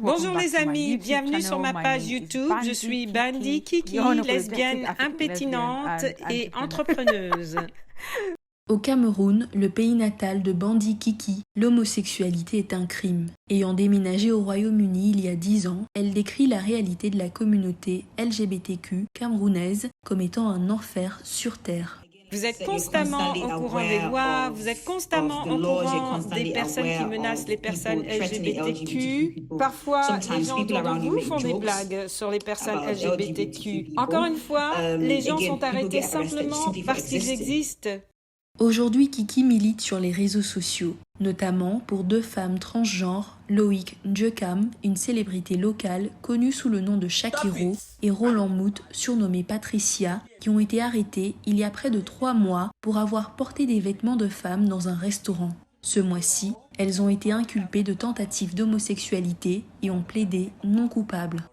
Bonjour les amis, bienvenue sur ma page YouTube. Je suis Bandy Kiki, lesbienne impétinente et entrepreneuse. Au Cameroun, le pays natal de Bandy Kiki, l'homosexualité est un crime. Ayant déménagé au Royaume-Uni il y a 10 ans, elle décrit la réalité de la communauté LGBTQ camerounaise comme étant un enfer sur Terre. Vous êtes constamment au courant des lois, vous êtes constamment au courant des personnes qui menacent les personnes LGBTQ. Parfois, les gens autour de vous font des blagues sur les personnes LGBTQ. Encore une fois, les gens sont arrêtés simplement parce qu'ils existent. Aujourd'hui, Kiki milite sur les réseaux sociaux, notamment pour 2 femmes transgenres, Loïc Ndjekam, une célébrité locale connue sous le nom de Shakiro, et Roland Mout, surnommé Patricia, qui ont été arrêtés il y a près de 3 mois pour avoir porté des vêtements de femmes dans un restaurant. Ce mois-ci, elles ont été inculpées de tentatives d'homosexualité et ont plaidé non coupables.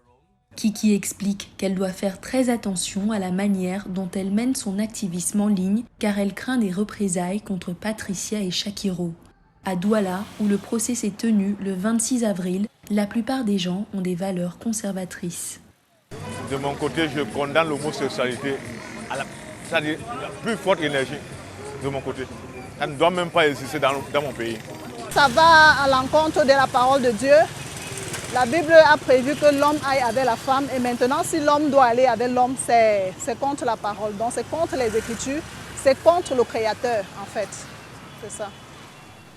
Kiki explique qu'elle doit faire très attention à la manière dont elle mène son activisme en ligne car elle craint des représailles contre Patricia et Shakiro. À Douala, où le procès s'est tenu le 26 avril, la plupart des gens ont des valeurs conservatrices. De mon côté, je condamne l'homosexualité à la plus forte énergie de mon côté. Ça ne doit même pas exister dans mon pays. Ça va à l'encontre de la parole de Dieu. La Bible a prévu que l'homme aille avec la femme et maintenant si l'homme doit aller avec l'homme, c'est contre la parole. Donc c'est contre les Écritures, c'est contre le Créateur en fait. C'est ça.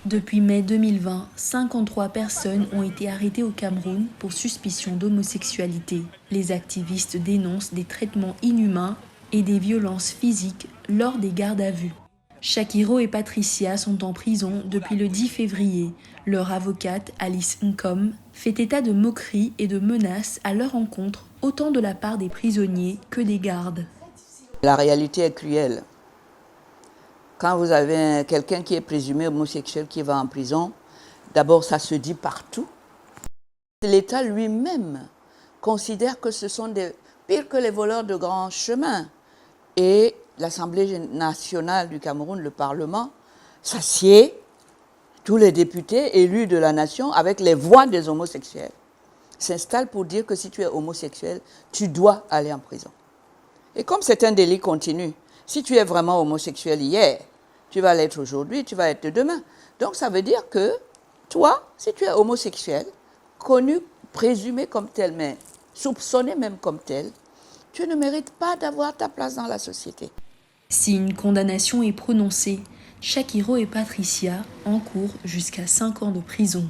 Depuis mai 2020, 53 personnes ont été arrêtées au Cameroun pour suspicion d'homosexualité. Les activistes dénoncent des traitements inhumains et des violences physiques lors des gardes à vue. Shakiro et Patricia sont en prison depuis le 10 février. Leur avocate, Alice Nkom, fait état de moqueries et de menaces à leur encontre, autant de la part des prisonniers que des gardes. La réalité est cruelle. Quand vous avez quelqu'un qui est présumé homosexuel qui va en prison, d'abord ça se dit partout. L'État lui-même considère que ce sont des pires que les voleurs de grands chemins. Et l'Assemblée nationale du Cameroun, le Parlement, s'assied, tous les députés élus de la nation avec les voix des homosexuels s'installent pour dire que si tu es homosexuel, tu dois aller en prison. Et comme c'est un délit continu, si tu es vraiment homosexuel hier, tu vas l'être aujourd'hui, tu vas être demain. Donc ça veut dire que toi, si tu es homosexuel, connu, présumé comme tel, mais soupçonné même comme tel, tu ne mérites pas d'avoir ta place dans la société. Si une condamnation est prononcée, Shakiro et Patricia encourent jusqu'à 5 ans de prison.